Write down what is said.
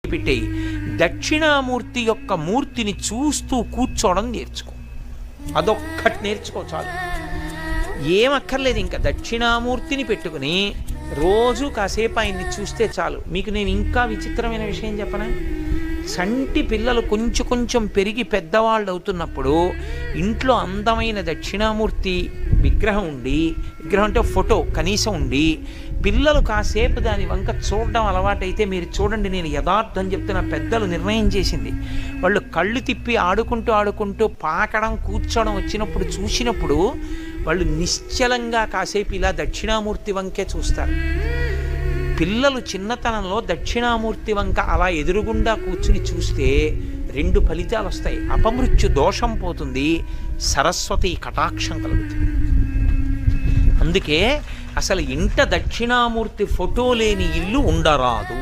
పెట్టేయి. దక్షిణామూర్తి యొక్క మూర్తిని చూస్తూ కూర్చోవడం నేర్చుకో. అదొక్కటి నేర్చుకో చాలు. ఏమక్కర్లేదు. ఇంకా దక్షిణామూర్తిని పెట్టుకుని రోజు కాసేపు ఆయన్ని చూస్తే చాలు. మీకు నేను ఇంకా విచిత్రమైన విషయం చెప్పనా? సంటి పిల్లలు కొంచెం కొంచెం పెరిగి పెద్దవాళ్ళు అవుతున్నప్పుడు ఇంట్లో అందమైన దక్షిణామూర్తి విగ్రహం ఉండి, విగ్రహం అంటే ఫోటో కనీసం ఉండి, పిల్లలు కాసేపు దాని వంక చూడడం అలవాటైతే మీరు చూడండి, నేను యథార్థం చెప్తున్న, పెద్దలు నిర్ణయం చేసింది. వాళ్ళు కళ్ళు తిప్పి ఆడుకుంటూ పాకడం కూర్చోవడం వచ్చినప్పుడు చూసినప్పుడు వాళ్ళు నిశ్చలంగా కాసేపు ఇలా దక్షిణామూర్తి వంకే చూస్తారు. పిల్లలు చిన్నతనంలో దక్షిణామూర్తి వంక అలా ఎదురుగుండా కూర్చుని చూస్తే 2 ఫలితాలు వస్తాయి. అపమృత్యు దోషం పోతుంది, సరస్వతి కటాక్షం కలుగుతుంది. అందుకే అసలు ఇంట దక్షిణామూర్తి ఫోటో లేని ఇల్లు ఉండరాదు.